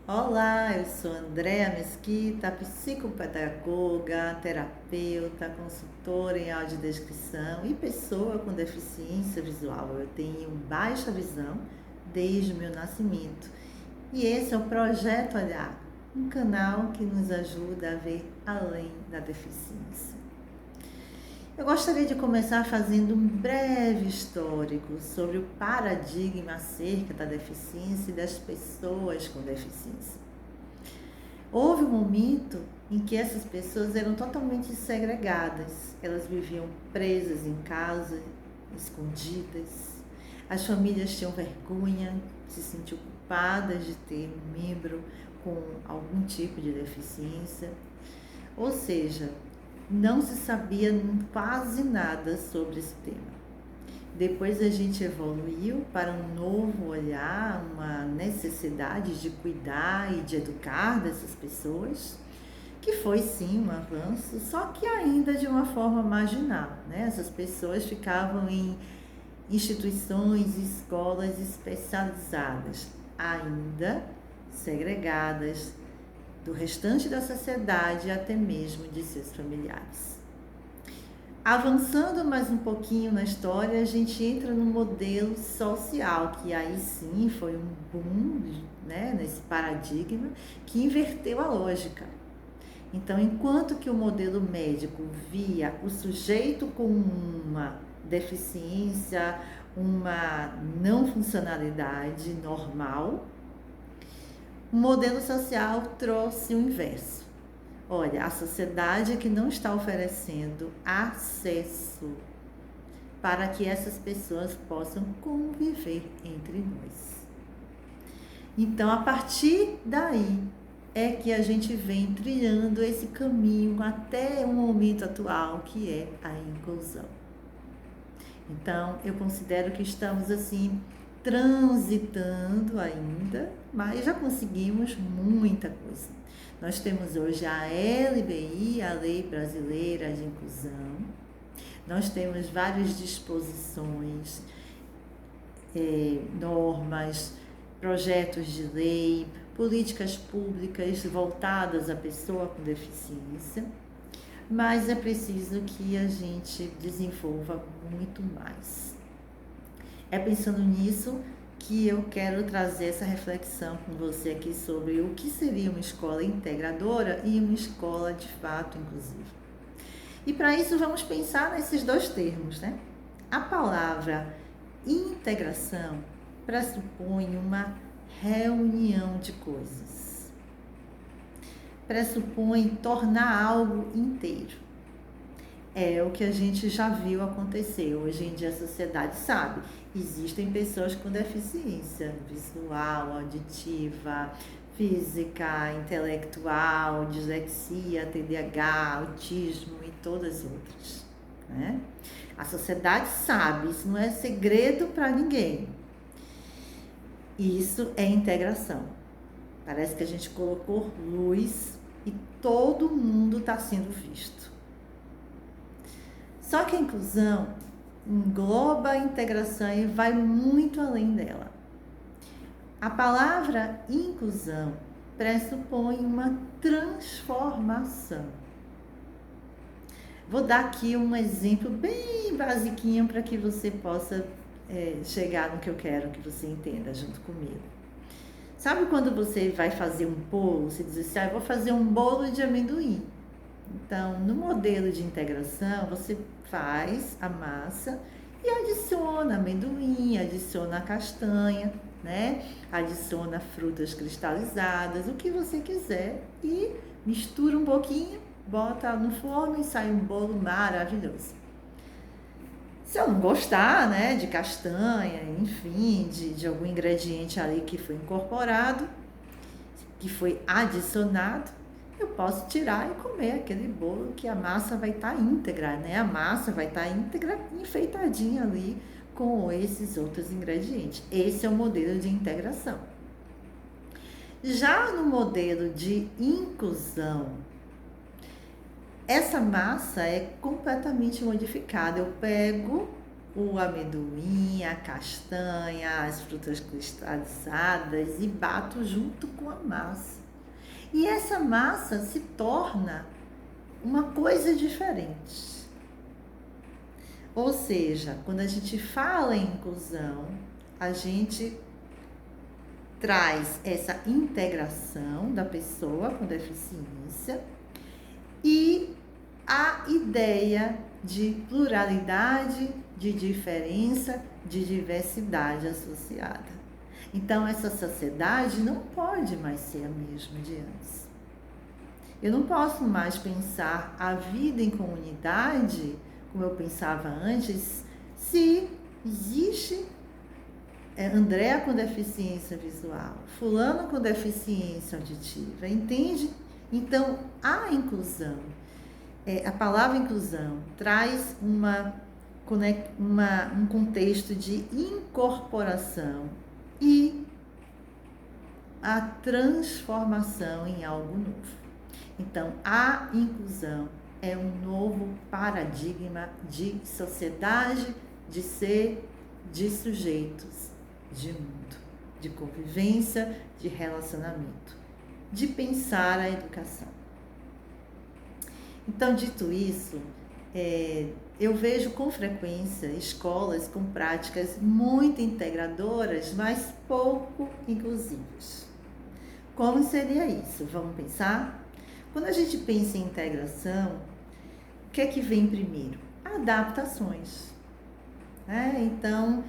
Olá, eu sou Andréa Mesquita, psicopedagoga, terapeuta, consultora em audiodescrição e pessoa com deficiência visual. Eu tenho baixa visão desde o meu nascimento e esse é o Projeto Olhar, um canal que nos ajuda a ver além da deficiência. Eu gostaria de começar fazendo um breve histórico sobre o paradigma acerca da deficiência e das pessoas com deficiência. Houve um momento em que essas pessoas eram totalmente segregadas, elas viviam presas em casa, escondidas. As famílias tinham vergonha, se sentiam culpadas de ter um membro com algum tipo de deficiência. Ou seja, não se sabia quase nada sobre esse tema. Depois a gente evoluiu para um novo olhar, uma necessidade de cuidar e de educar dessas pessoas, que foi sim um avanço, só que ainda de uma forma marginal, né? Essas pessoas ficavam em instituições, escolas especializadas, ainda segregadas do restante da sociedade e até mesmo de seus familiares. Avançando mais um pouquinho na história, a gente entra no modelo social, que aí sim foi um boom, né, nesse paradigma, que inverteu a lógica. Então, enquanto que o modelo médico via o sujeito com uma deficiência, uma não funcionalidade normal, o modelo social trouxe o inverso. Olha, a sociedade que não está oferecendo acesso para que essas pessoas possam conviver entre nós. Então, a partir daí é que a gente vem trilhando esse caminho até o momento atual, que é a inclusão. Então, eu considero que estamos assim transitando ainda, mas já conseguimos muita coisa. Nós temos hoje a LBI, a Lei Brasileira de Inclusão. Nós temos várias disposições, normas, projetos de lei, políticas públicas voltadas à pessoa com deficiência, mas é preciso que a gente desenvolva muito mais. É pensando nisso que eu quero trazer essa reflexão com você aqui sobre o que seria uma escola integradora e uma escola de fato inclusiva. E para isso vamos pensar nesses dois termos, né? A palavra integração pressupõe uma reunião de coisas. Pressupõe tornar algo inteiro. É o que a gente já viu acontecer. Hoje em dia a sociedade sabe, existem pessoas com deficiência visual, auditiva, física, intelectual, dislexia, TDAH, autismo e todas as outras, né? A sociedade sabe, isso não é segredo para ninguém. Isso é integração. Parece que a gente colocou luz e todo mundo está sendo visto. Só que a inclusão engloba a integração e vai muito além dela. A palavra inclusão pressupõe uma transformação. Vou dar aqui um exemplo bem basiquinho para que você possa chegar no que eu quero que você entenda junto comigo. Sabe quando você vai fazer um bolo, você diz assim, eu vou fazer um bolo de amendoim. Então, no modelo de integração, você faz a massa e adiciona amendoim, adiciona castanha, né? Adiciona frutas cristalizadas, o que você quiser e mistura um pouquinho, bota no forno e sai um bolo maravilhoso. Se eu não gostar, né, de castanha, enfim, de algum ingrediente ali que foi incorporado, que foi adicionado, eu posso tirar e comer aquele bolo que a massa vai estar íntegra, né? A massa vai estar íntegra, enfeitadinha ali com esses outros ingredientes. Esse é o modelo de integração. Já no modelo de inclusão, essa massa é completamente modificada. Eu pego o amendoim, a castanha, as frutas cristalizadas e bato junto com a massa. E essa massa se torna uma coisa diferente. Ou seja, quando a gente fala em inclusão, a gente traz essa integração da pessoa com deficiência e a ideia de pluralidade, de diferença, de diversidade associada. Então, essa sociedade não pode mais ser a mesma de antes. Eu não posso mais pensar a vida em comunidade como eu pensava antes, se existe Andréa com deficiência visual, fulano com deficiência auditiva, entende? Então, a inclusão, a palavra inclusão traz um contexto de incorporação e a transformação em algo novo. Então, a inclusão é um novo paradigma de sociedade, de ser, de sujeitos, de mundo, de convivência, de relacionamento, de pensar a educação. Então, dito isso, eu vejo com frequência escolas com práticas muito integradoras, mas pouco inclusivas. Como seria isso? Vamos pensar? Quando a gente pensa em integração, o que é que vem primeiro? Adaptações. Então,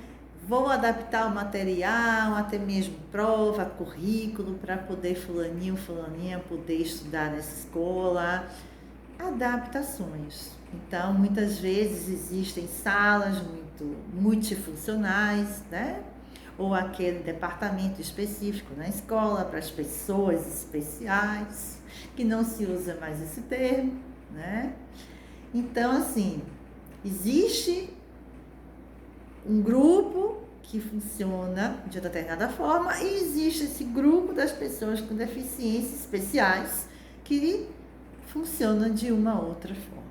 vou adaptar o material, até mesmo prova, currículo, para poder fulaninho, fulaninha poder estudar nessa escola. Adaptações. Então, muitas vezes existem salas muito multifuncionais, né? Ou aquele departamento específico na escola para as pessoas especiais, que não se usa mais esse termo, né? Então, assim, existe um grupo que funciona de determinada forma e existe esse grupo das pessoas com deficiências especiais que funciona de uma outra forma.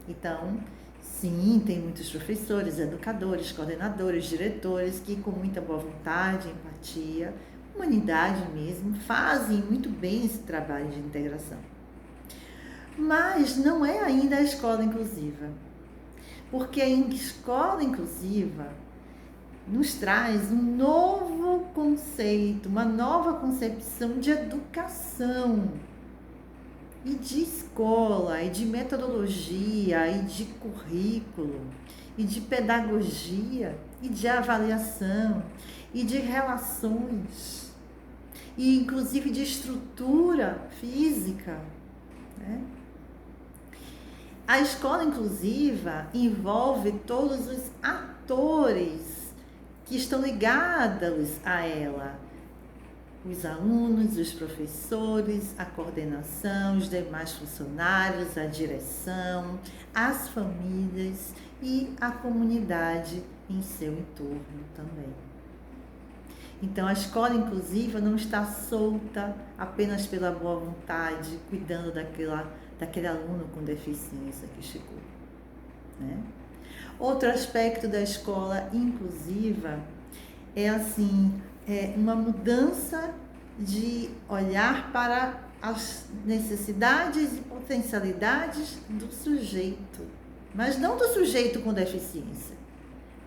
Então, sim, tem muitos professores, educadores, coordenadores, diretores que com muita boa vontade, empatia, humanidade mesmo, fazem muito bem esse trabalho de integração. Mas não é ainda a escola inclusiva, porque a escola inclusiva nos traz um novo conceito, uma nova concepção de educação, e de escola, e de metodologia, e de currículo, e de pedagogia, e de avaliação, e de relações, e inclusive de estrutura física, né? A escola inclusiva envolve todos os atores que estão ligados a ela, os alunos, os professores, a coordenação, os demais funcionários, a direção, as famílias e a comunidade em seu entorno também. Então, a escola inclusiva não está solta apenas pela boa vontade, cuidando daquele aluno com deficiência que chegou, né? Outro aspecto da escola inclusiva é uma mudança de olhar para as necessidades e potencialidades do sujeito, mas não do sujeito com deficiência,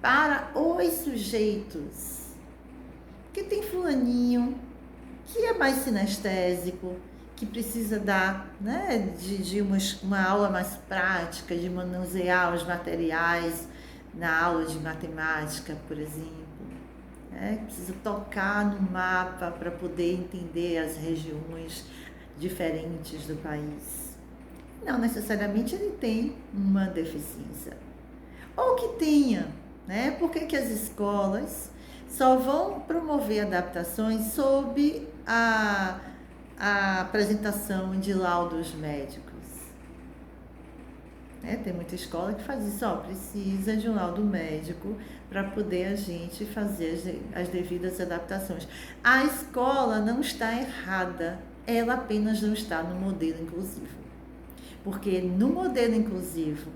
para os sujeitos. Porque tem fulaninho que é mais sinestésico, que precisa de uma aula mais prática, de manusear os materiais na aula de matemática, por exemplo. Precisa tocar no mapa para poder entender as regiões diferentes do país. Não necessariamente ele tem uma deficiência. Ou que tenha, né? Por que as escolas só vão promover adaptações sob a apresentação de laudos médicos? Tem muita escola que faz isso, precisa de um laudo médico para poder a gente fazer as devidas adaptações. A escola não está errada, ela apenas não está no modelo inclusivo. Porque no modelo inclusivo,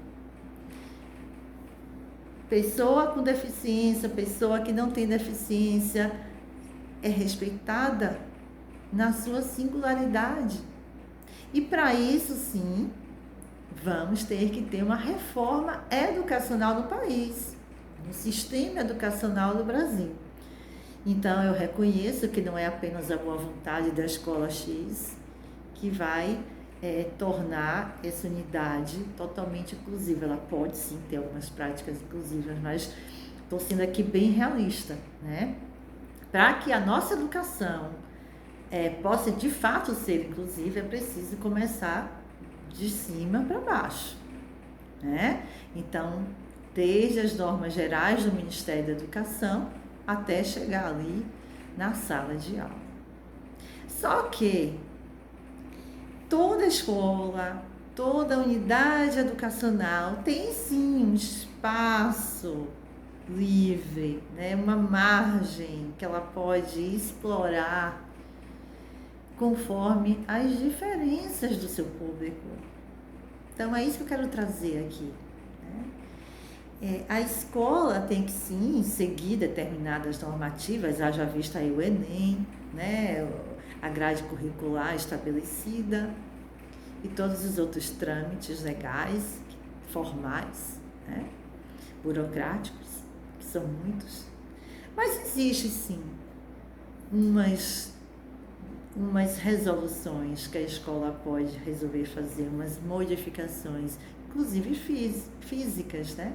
pessoa com deficiência, pessoa que não tem deficiência, é respeitada na sua singularidade. E para isso, sim, vamos ter que ter uma reforma educacional no país, no sistema educacional do Brasil. Então, eu reconheço que não é apenas a boa vontade da escola X que vai tornar essa unidade totalmente inclusiva. Ela pode sim ter algumas práticas inclusivas, mas estou sendo aqui bem realista, né? Para que a nossa educação possa de fato ser inclusiva, é preciso começar de cima para baixo, né? Então, desde as normas gerais do Ministério da Educação até chegar ali na sala de aula. Só que toda escola, toda unidade educacional tem sim um espaço livre, né? Uma margem que ela pode explorar conforme as diferenças do seu público. Então, é isso que eu quero trazer aqui, né? A escola tem que, sim, seguir determinadas normativas, haja vista aí o Enem, né? A grade curricular estabelecida e todos os outros trâmites legais, formais, né? Burocráticos, que são muitos. Mas existe, sim, umas resoluções que a escola pode resolver fazer, umas modificações, inclusive físicas, né?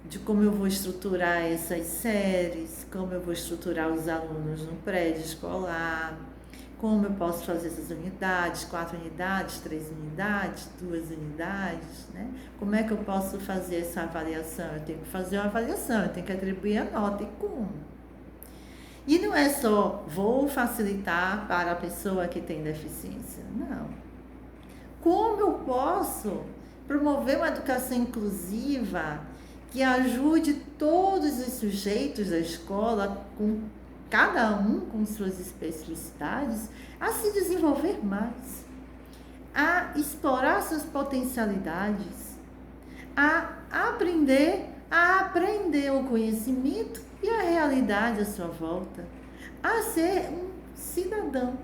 De como eu vou estruturar essas séries, como eu vou estruturar os alunos no prédio escolar, como eu posso fazer essas unidades, 4 unidades, 3 unidades, 2 unidades, né? Como é que eu posso fazer essa avaliação? Eu tenho que fazer uma avaliação, eu tenho que atribuir a nota, e como? E não é só vou facilitar para a pessoa que tem deficiência, não. Como eu posso promover uma educação inclusiva que ajude todos os sujeitos da escola, com cada um com suas especificidades, a se desenvolver mais, a explorar suas potencialidades, a aprender o conhecimento e a realidade à sua volta, a ser um cidadão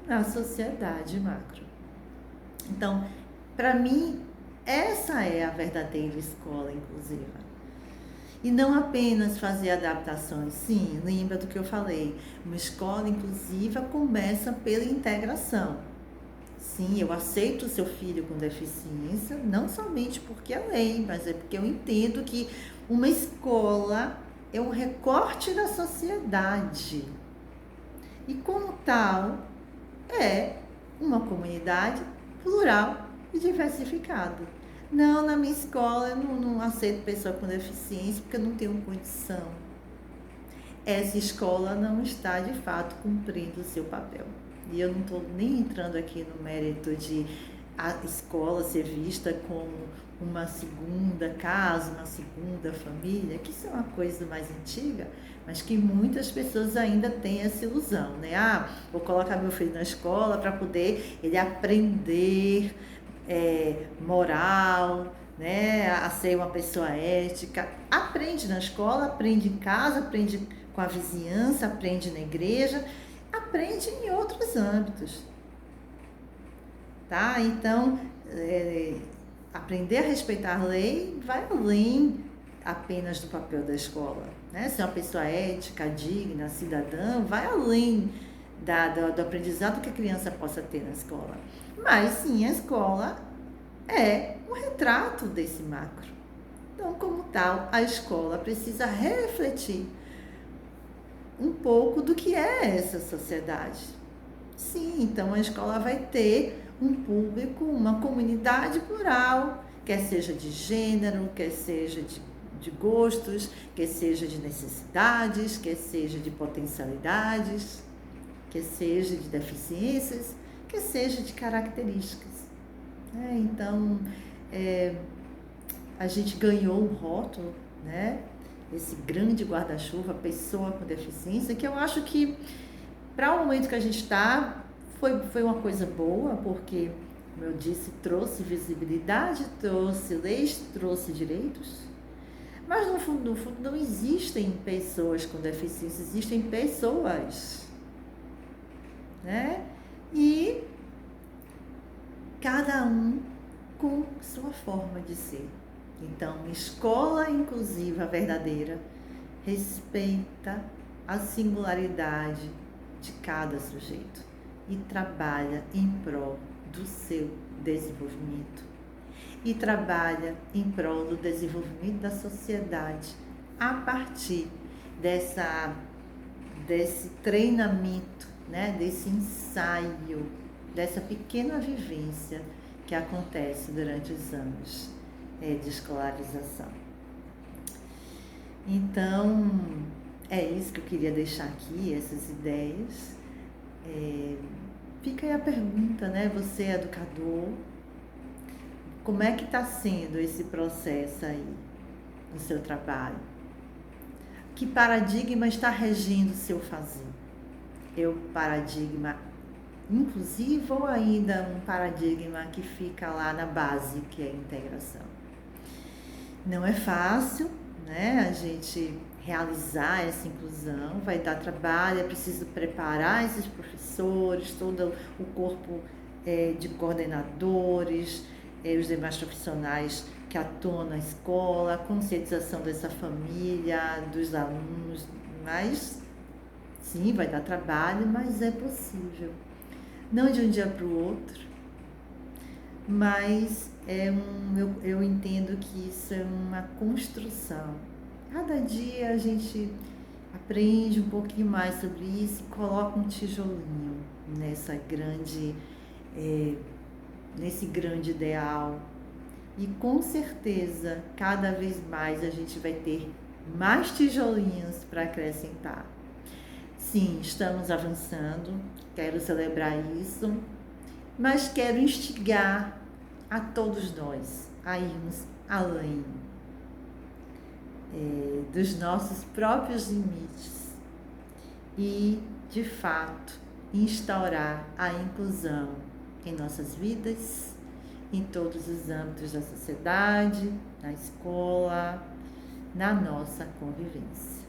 na sociedade macro. Então, para mim, essa é a verdadeira escola inclusiva. E não apenas fazer adaptações. Sim, lembra do que eu falei. Uma escola inclusiva começa pela integração. Sim, eu aceito o seu filho com deficiência, não somente porque é lei, mas é porque eu entendo que uma escola é um recorte da sociedade. E como tal, é uma comunidade plural e diversificada. Não, na minha escola eu não aceito pessoa com deficiência porque eu não tenho condição. Essa escola não está, de fato, cumprindo o seu papel. E eu não estou nem entrando aqui no mérito de a escola ser vista como uma segunda casa, uma segunda família, que isso é uma coisa mais antiga, mas que muitas pessoas ainda têm essa ilusão, né? Ah, vou colocar meu filho na escola para poder ele aprender moral, né? A ser uma pessoa ética. Aprende na escola, aprende em casa, aprende com a vizinhança, aprende na igreja, aprende em outros âmbitos, tá? Então, aprender a respeitar a lei vai além apenas do papel da escola, né? Ser uma pessoa ética, digna, cidadã, vai além do aprendizado que a criança possa ter na escola. Mas sim, a escola é um retrato desse macro. Então, como tal, a escola precisa refletir um pouco do que é essa sociedade. Sim, então a escola vai ter um público, uma comunidade plural, quer seja de gênero, quer seja de gostos, quer seja de necessidades, quer seja de potencialidades, quer seja de deficiências, quer seja de características. Então, a gente ganhou um rótulo, né? Esse grande guarda-chuva, pessoa com deficiência, que eu acho que, para o momento que a gente está, foi uma coisa boa, porque, como eu disse, trouxe visibilidade, trouxe leis, trouxe direitos, Mas no fundo não existem pessoas com deficiência, existem pessoas, né? E cada um com sua forma de ser. Então, escola inclusiva verdadeira respeita a singularidade de cada sujeito e trabalha em prol do seu desenvolvimento e trabalha em prol do desenvolvimento da sociedade a partir desse treinamento, né, desse ensaio, dessa pequena vivência que acontece durante os anos de escolarização. Então, é isso que eu queria deixar aqui, essas ideias. Fica aí a pergunta, né? Você é educador, como é que está sendo esse processo aí no seu trabalho? Que paradigma está regindo o seu fazer? É o paradigma inclusivo ou ainda um paradigma que fica lá na base, que é a integração? Não é fácil, né? A gente realizar essa inclusão, vai dar trabalho, é preciso preparar esses professores, todo o corpo de coordenadores, os demais profissionais que atuam na escola, a conscientização dessa família, dos alunos, mas sim, vai dar trabalho, mas é possível. Não de um dia para o outro, mas eu entendo que isso é uma construção. Cada dia a gente aprende um pouquinho mais sobre isso e coloca um tijolinho nesse grande ideal. E com certeza, cada vez mais a gente vai ter mais tijolinhos para acrescentar. Sim, estamos avançando, quero celebrar isso, mas quero instigar a todos nós a irmos além dos nossos próprios limites e, de fato, instaurar a inclusão em nossas vidas, em todos os âmbitos da sociedade, na escola, na nossa convivência.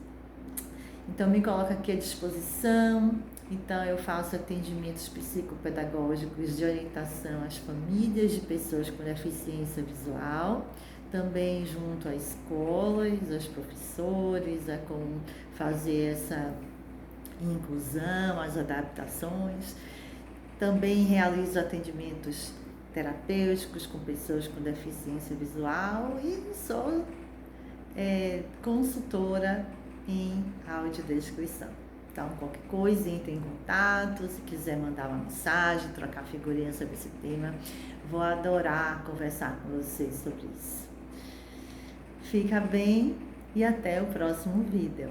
Então, me coloco aqui à disposição. Então, eu faço atendimentos psicopedagógicos de orientação às famílias de pessoas com deficiência visual, também junto às escolas, aos professores, a como fazer essa inclusão, as adaptações. Também realizo atendimentos terapêuticos com pessoas com deficiência visual e sou consultora em audiodescrição. Então, qualquer coisa, entre em contato, se quiser mandar uma mensagem, trocar figurinha sobre esse tema, vou adorar conversar com vocês sobre isso. Fica bem e até o próximo vídeo.